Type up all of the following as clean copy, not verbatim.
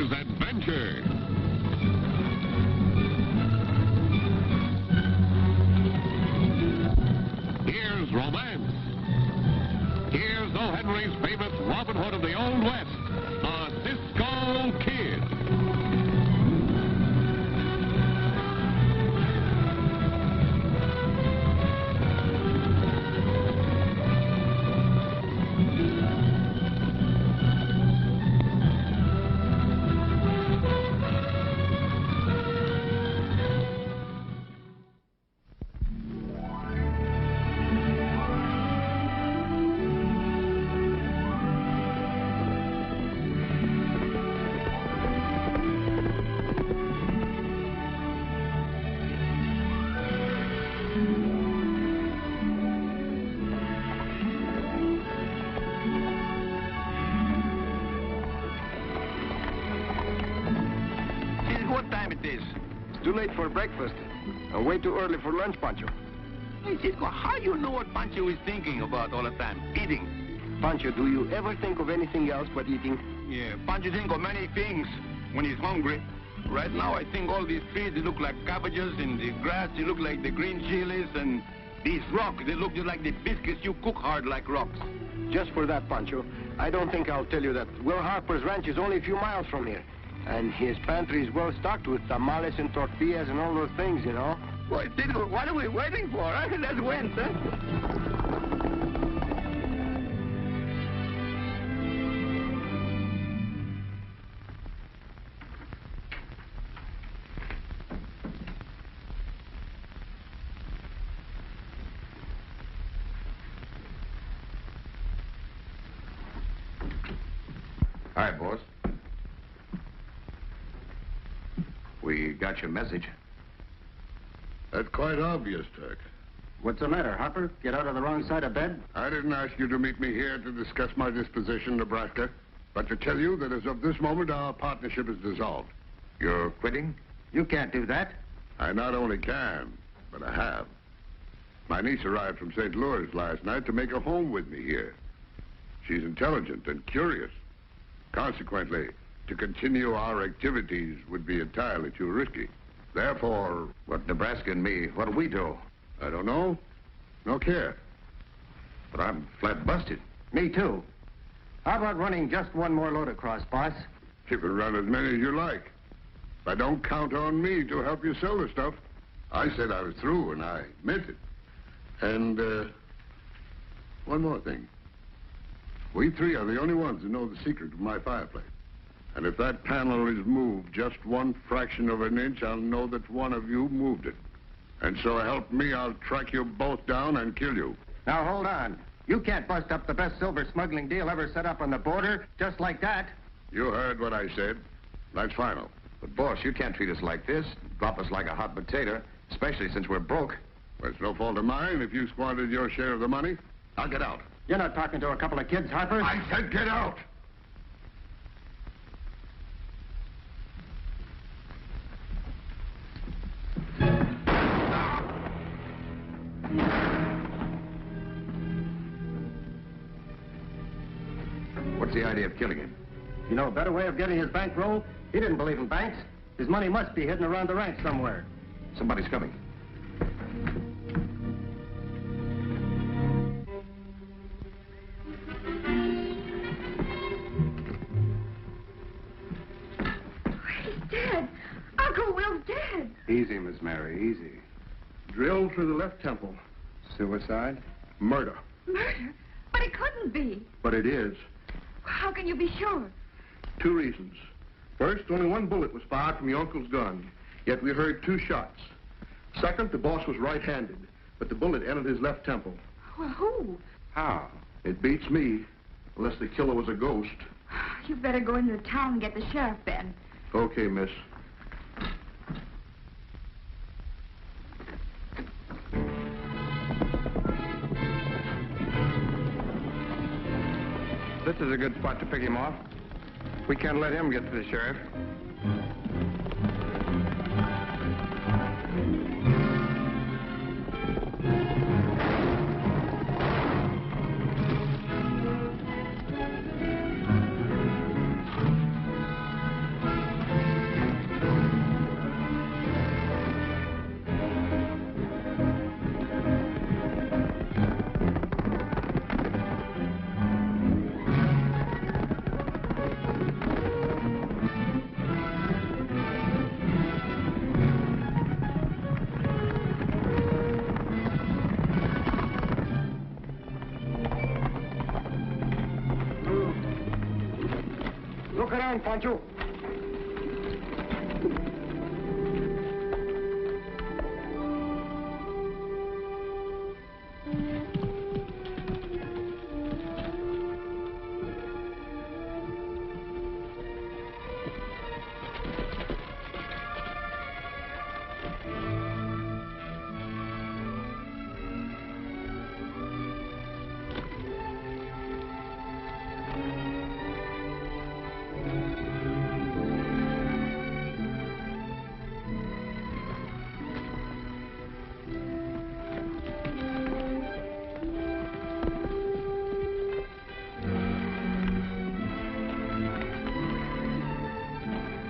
Here's adventure. Here's romance. Here's O. Henry's famous Robin Hood of the Old West, the Cisco Kid. What time it is? It's too late for breakfast and way too early for lunch, Pancho. Hey, Cisco, how you know what Pancho is thinking about all the time? Eating. Pancho, do you ever think of anything else but eating? Yeah, Pancho thinks of many things when he's hungry. Right now, I think all these trees, they look like cabbages, and the grass, they look like the green chilies, and these rocks, they look just like the biscuits you cook hard like rocks. Just for that, Pancho, I don't think I'll tell you that Will Harper's ranch is only a few miles from here. And his pantry is well stocked with tamales and tortillas and all those things, you know. Boy, Cisco, what are we waiting for? Let's win, huh? Hi, boss. We got your message. That's quite obvious, Turk. What's the matter, Harper? Get out of the wrong side of bed? I didn't ask you to meet me here to discuss my disposition, Nebraska, but to tell you that as of this moment, our partnership is dissolved. You're quitting? You can't do that. I not only can, but I have. My niece arrived from St. Louis last night to make a home with me here. She's intelligent and curious. Consequently, to continue our activities would be entirely too risky. Therefore... What, Nebraska and me, what'll we do? I don't know. No care. But I'm flat busted. Me too. How about running just one more load across, boss? You can run as many as you like. But don't count on me to help you sell the stuff. I said I was through, and I meant it. And, one more thing. We three are the only ones who know the secret of my fireplace. And if that panel is moved just one fraction of an inch, I'll know that one of you moved it. And so help me, I'll track you both down and kill you. Now, hold on. You can't bust up the best silver smuggling deal ever set up on the border just like that. You heard what I said. That's final. But, boss, you can't treat us like this. Drop us like a hot potato, especially since we're broke. Well, it's no fault of mine if you squandered your share of the money. I'll get out. You're not talking to a couple of kids, Harper. I said get out! What's the idea of killing him? You know a better way of getting his bankroll? He didn't believe in banks. His money must be hidden around the ranch somewhere. Somebody's coming. He's dead. Uncle Will's dead. Easy, Miss Mary, easy. Drilled through the left temple. Suicide? Murder. Murder? But it couldn't be. But it is. How can you be sure? 2 reasons. First, only 1 bullet was fired from your uncle's gun, yet we heard 2 shots. Second, the boss was right-handed, but the bullet entered his left temple. Well, who? How? It beats me, unless the killer was a ghost. You better go into town and get the sheriff, Ben. Okay, miss. This is a good spot to pick him off. We can't let him get to the sheriff. Look around, Pancho.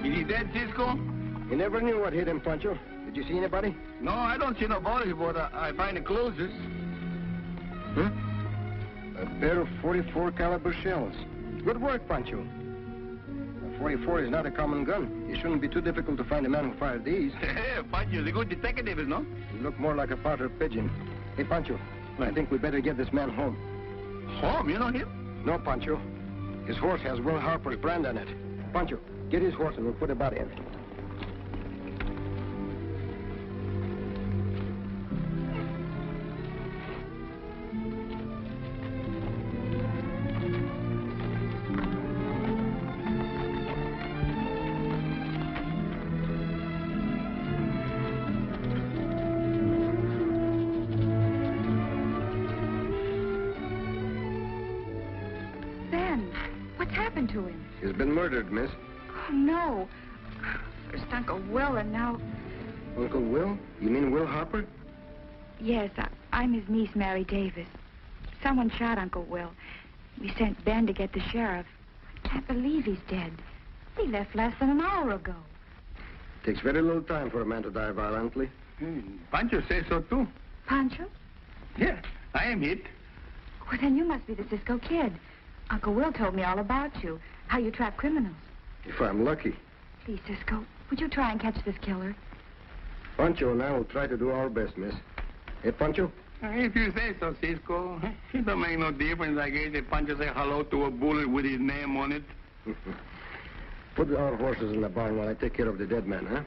Is he dead, Cisco? You never knew what hit him, Pancho. Did you see anybody? No, I don't see nobody, but I find the clothes. Huh? A pair of 44 caliber shells. Good work, Pancho. A 44 is not a common gun. It shouldn't be too difficult to find a man who fired these. Pancho's a good detective, no? You look more like a powder pigeon. Hey, Pancho, I think we better get this man home. Home? You know him? No, Pancho. His horse has Will Harper's brand on it. Pancho, get his horse and we'll put a body in. Ben, what's happened to him? He's been murdered, miss. Oh, no. First Uncle Will and now... Uncle Will? You mean Will Harper? Yes, I'm his niece, Mary Davis. Someone shot Uncle Will. We sent Ben to get the sheriff. I can't believe he's dead. He left less than an hour ago. Takes very little time for a man to die violently. Pancho says so, too. Pancho? Yeah, I am it. Well, then you must be the Cisco Kid. Uncle Will told me all about you, how you trap criminals. If I'm lucky. Please, Cisco, would you try and catch this killer? Pancho and I will try to do our best, miss. Hey, Pancho? If you say so, Cisco. It don't make no difference, I guess, if Pancho say hello to a bullet with his name on it. Put our horses in the barn while I take care of the dead man, huh?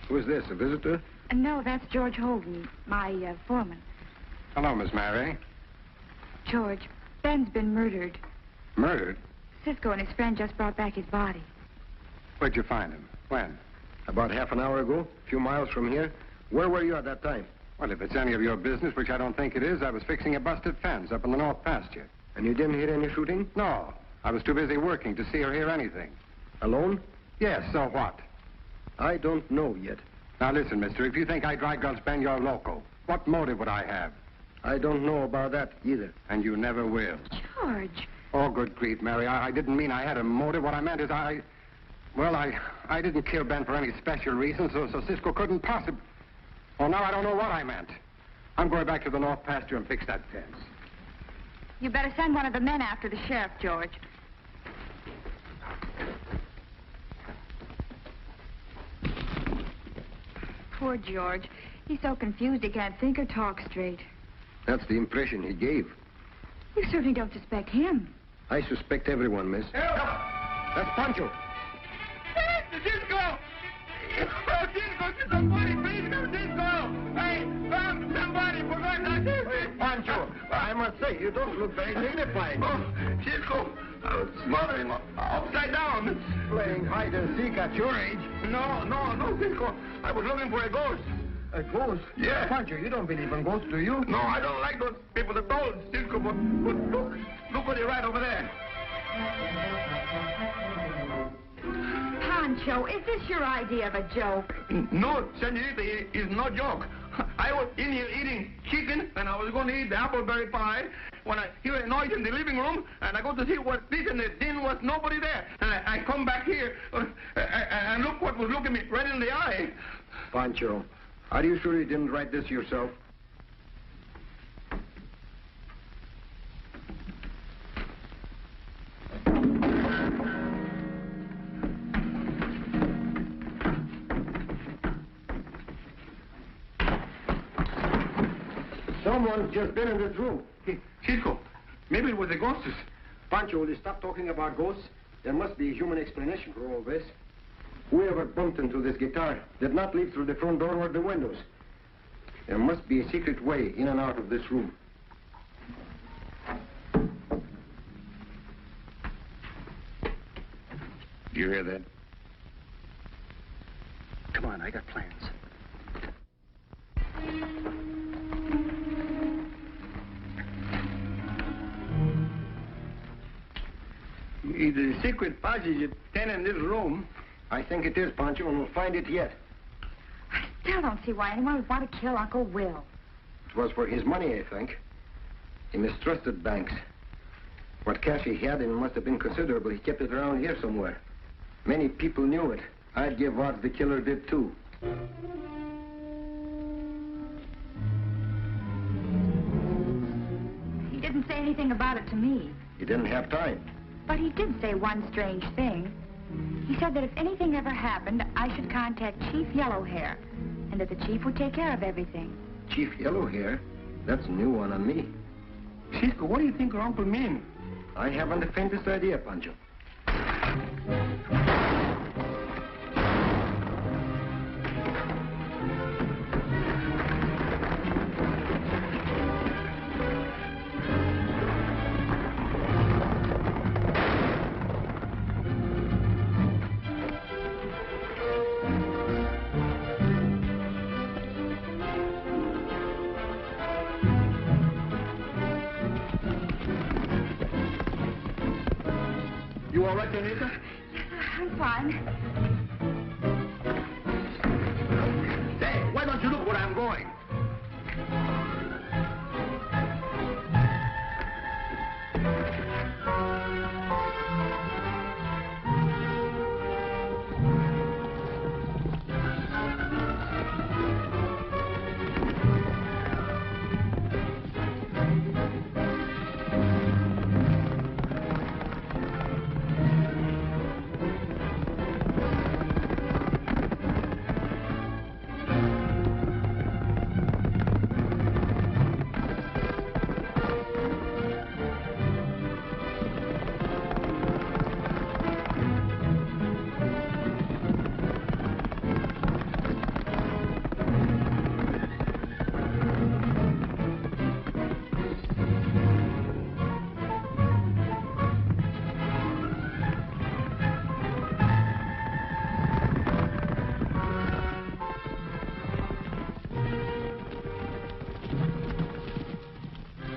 Who's this, a visitor? No, that's George Holden, my foreman. Hello, Miss Mary. George, Ben's been murdered. Murdered? Cisco and his friend just brought back his body. Where'd you find him? When? About half an hour ago, a few miles from here. Where were you at that time? Well, if it's any of your business, which I don't think it is, I was fixing a busted fence up in the north pasture. And you didn't hear any shooting? No. I was too busy working to see or hear anything. Alone? Yes, so what? I don't know yet. Now listen, mister, if you think I dry gulch Ben, you're loco. What motive would I have? I don't know about that either. And you never will. George. Oh, good grief, Mary. I didn't mean I had a motive. What I meant is I didn't kill Ben for any special reason, so Cisco couldn't possibly... Oh, now I don't know what I meant. I'm going back to the north pasture and fix that fence. You better send one of the men after the sheriff, George. Poor George. He's so confused he can't think or talk straight. That's the impression he gave. You certainly don't suspect him. I suspect everyone, miss. Help! That's Pancho. Cisco! Cisco, somebody, please, Cisco! Hey, somebody, for God's sake! must say, you don't look very dignified. Oh, Cisco, I was smothering upside down. Playing hide and seek at your age. No, Cisco. I was looking for a ghost. A ghost? Yeah. Pancho, you don't believe in ghosts, do you? No, I don't like those people at all, Cisco, but look what they right over there. Pancho, is this your idea of a joke? No, senorita, it's no joke. I was in here eating chicken, and I was going to eat the appleberry pie when I hear a noise in the living room, and I go to see what this, and then was nobody there. And I come back here, and look what was looking me right in the eye. Pancho, are you sure you didn't write this yourself? Someone's just been in this room. Hey, Cisco, maybe it was the ghosts. Pancho, will you stop talking about ghosts? There must be a human explanation for all this. Whoever bumped into this guitar did not leave through the front door or the windows. There must be a secret way in and out of this room. Do you hear that? Come on, I got plans. It's a secret passage at 10 in this room. I think it is, Pancho, and we'll find it yet. I still don't see why anyone would want to kill Uncle Will. It was for his money, I think. He mistrusted banks. What cash he had, and it must have been considerable. He kept it around here somewhere. Many people knew it. I'd give odds the killer did, too. He didn't say anything about it to me. He didn't have time. But he did say one strange thing. He said that if anything ever happened, I should contact Chief Yellowhair, and that the chief would take care of everything. Chief Yellowhair? That's a new one on me. Cisco, what do you think her uncle mean? I haven't the faintest idea, Pancho. You all right, Anita? I'm fine. Say, why don't you look where I'm going?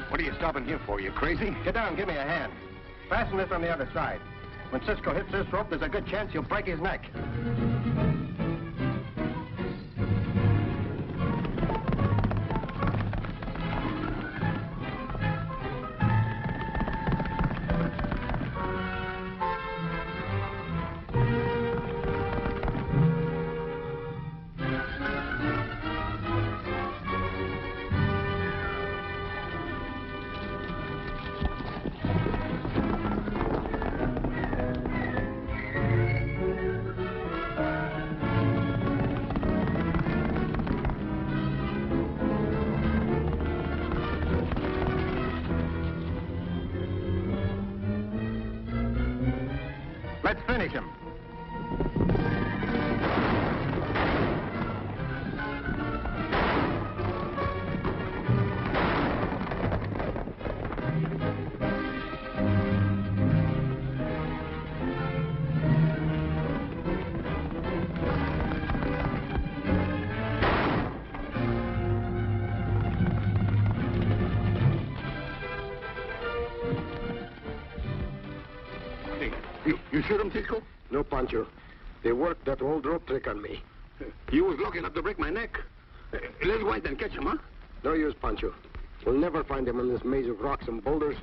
What are you stopping here for? You crazy? Get down, give me a hand. Fasten this on the other side. When Cisco hits this rope, there's a good chance you'll break his neck. You shoot them, Cisco? No, Pancho. They worked that old rope trick on me. You was lucky enough to break my neck. Let's go out and catch him, huh? No use, Pancho. We'll never find them in this maze of rocks and boulders.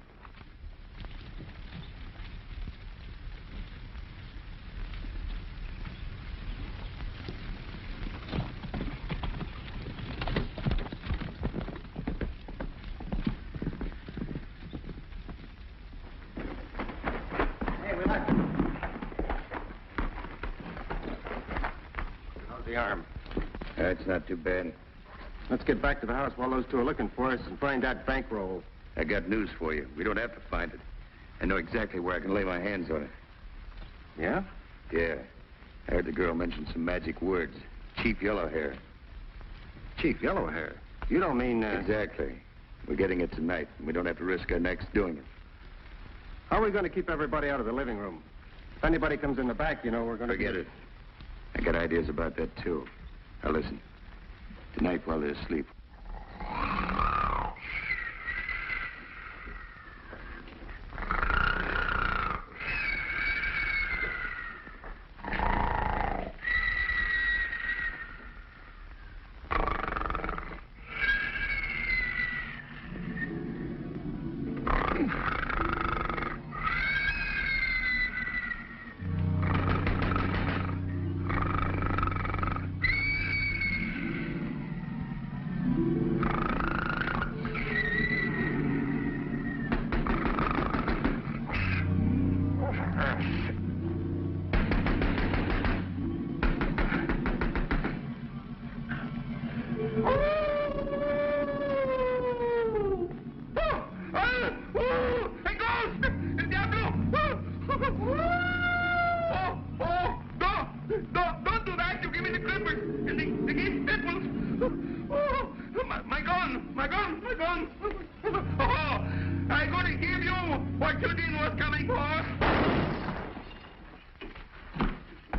Arm. That's not too bad. Let's get back to the house while those two are looking for us and find that bankroll. I got news for you. We don't have to find it. I know exactly where I can lay my hands on it. Yeah? Yeah. I heard the girl mention some magic words. Cheap yellow hair. Cheap yellow hair? You don't mean... Exactly. We're getting it tonight, and we don't have to risk our necks doing it. How are we going to keep everybody out of the living room? If anybody comes in the back, you know, we're going to... Forget it. I got ideas about that, too. Now, listen. Tonight, while they're asleep...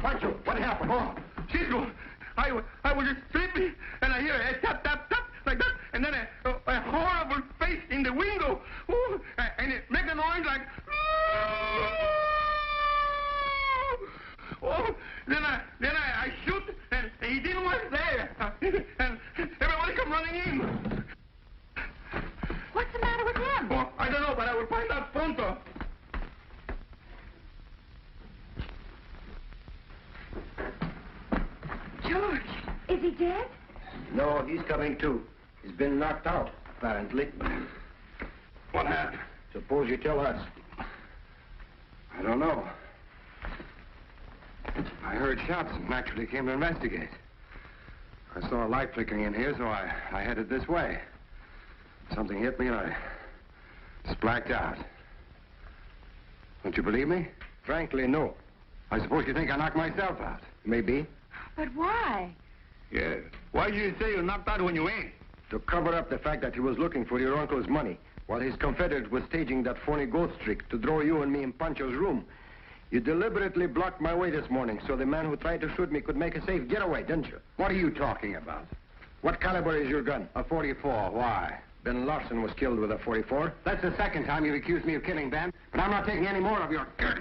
Pancho, what happened? Oh, Cisco, I was just sleeping, and I hear a tap, tap, tap, like that, and then a horrible face in the window, and it make a noise like... Oh, then I shoot, and he didn't was there, and everybody come running in. What's the matter with him? Oh, I don't know, but I will find out pronto. George, is he dead? No, he's coming too. He's been knocked out, apparently. What happened? Suppose you tell us. I don't know. I heard shots and naturally came to investigate. I saw a light flickering in here, so I headed this way. Something hit me and I just blacked out. Don't you believe me? Frankly, no. I suppose you think I knocked myself out. Maybe. But why? Yeah. Why did you say you knocked out when you ain't? To cover up the fact that he was looking for your uncle's money, while his confederate was staging that phony ghost trick to throw you and me in Pancho's room. You deliberately blocked my way this morning so the man who tried to shoot me could make a safe getaway, didn't you? What are you talking about? What caliber is your gun? A 44. Why? Ben Larson was killed with a 44. That's the second time you've accused me of killing Ben, but I'm not taking any more of your dirt.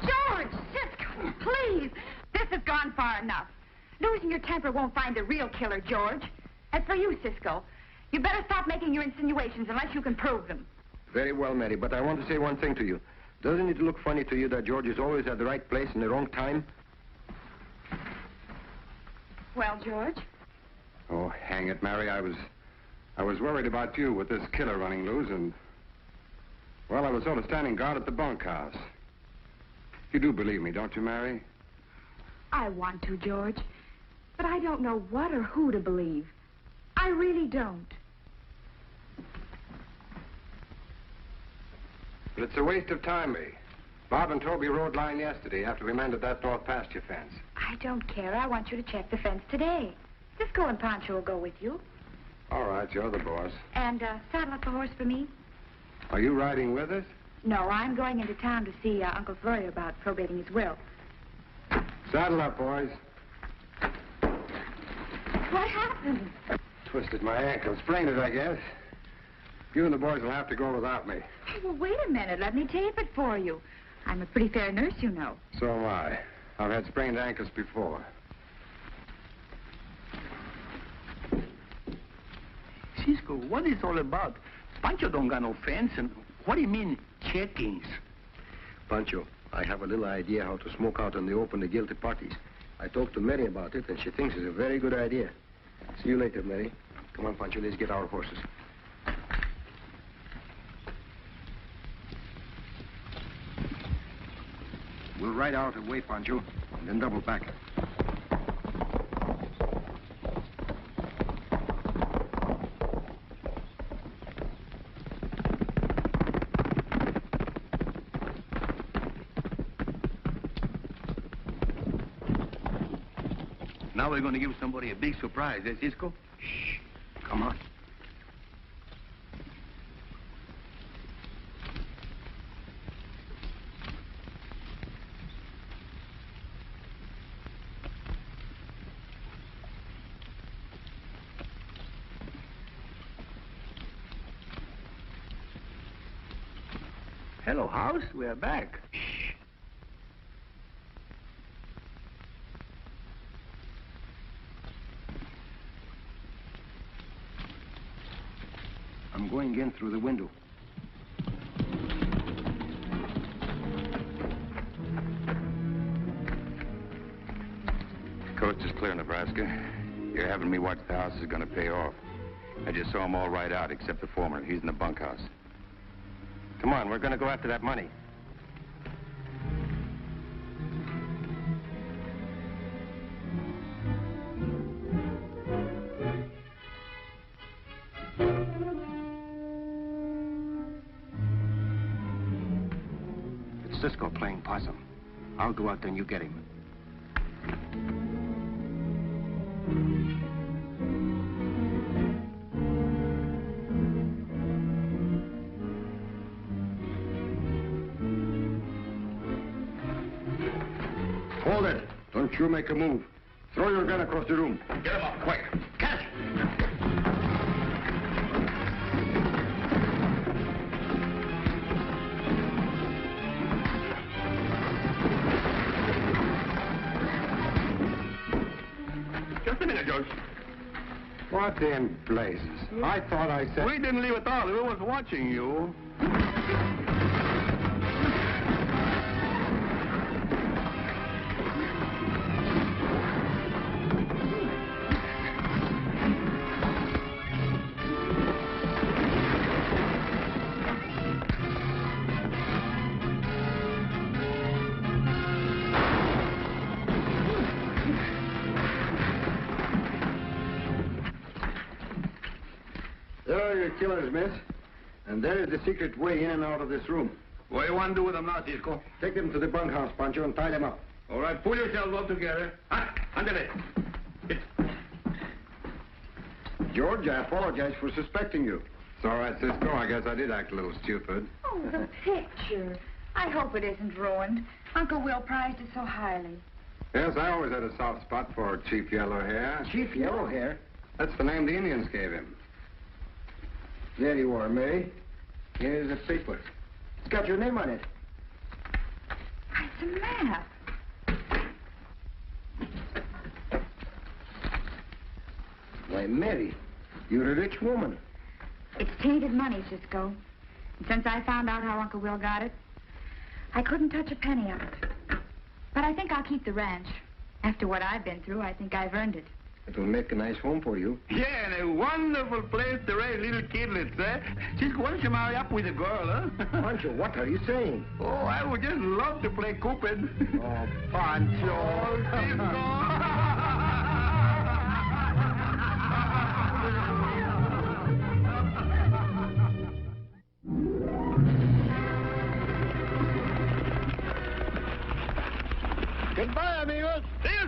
George, Cisco, please. This has gone far enough. Losing your temper won't find the real killer, George. As for you, Cisco, you better stop making your insinuations unless you can prove them. Very well, Mary, but I want to say one thing to you. Doesn't it look funny to you that George is always at the right place in the wrong time? Well, George? Oh, hang it, Mary. I was worried about you with this killer running loose, and... well, I was sort of standing guard at the bunkhouse. You do believe me, don't you, Mary? I want to, George. But I don't know what or who to believe. I really don't. But it's a waste of time, May. Bob and Toby rode line yesterday after we mended that north pasture fence. I don't care. I want you to check the fence today. Cisco and Pancho will go with you. All right, you're the boss. And saddle up a horse for me. Are you riding with us? No, I'm going into town to see Uncle Flurry about probating his will. Saddle up, boys. What happened? Twisted my ankle. Sprained it, I guess. You and the boys will have to go without me. Hey, well, wait a minute. Let me tape it for you. I'm a pretty fair nurse, you know. So am I. I've had sprained ankles before. Cisco, what is all about? Pancho don't got no fence, and what do you mean, checkings? Pancho, I have a little idea how to smoke out in the open the guilty parties. I talked to Mary about it, and she thinks it's a very good idea. See you later, Mary. Come on, Pancho, let's get our horses. We'll ride out of the way, Pancho, and then double back. Now we're going to give somebody a big surprise, eh, Cisco? Shh. Come on. Hello, house. We're back. Shh. I'm going in through the window. Coast is clear, Nebraska. You're having me watch the house is going to pay off. I just saw them all right out, except the foreman. He's in the bunkhouse. Come on, we're going to go after that money. It's Cisco playing possum. I'll go out there and you get him. Hold it. Don't you make a move. Throw your gun across the room. Get him up, quick. Catch! Just a minute, George. What in blazes? I thought I said... We didn't leave at all. We was watching you. There are your killers, miss. And there is the secret way in and out of this room. What do you want to do with them now, Cisco? Take them to the bunkhouse, Pancho, and tie them up. All right, pull yourselves up together. Under it. George, I apologize for suspecting you. It's all right, Cisco. I guess I did act a little stupid. Oh, the picture. I hope it isn't ruined. Uncle Will prized it so highly. Yes, I always had a soft spot for Chief Yellowhair. Chief Yellowhair? That's the name the Indians gave him. There you are, Mary. Here's a paper. It's got your name on it. It's a map. Why, Mary, you're a rich woman. It's tainted money, Cisco. And since I found out how Uncle Will got it, I couldn't touch a penny of it. But I think I'll keep the ranch. After what I've been through, I think I've earned it. It'll make a nice home for you. Yeah, and a wonderful place to raise little kidlets, eh? Cisco, why don't you marry up with a girl, huh? Pancho, what are you saying? Oh, I would just love to play Cupid. Oh, Pancho. Goodbye, amigos. See you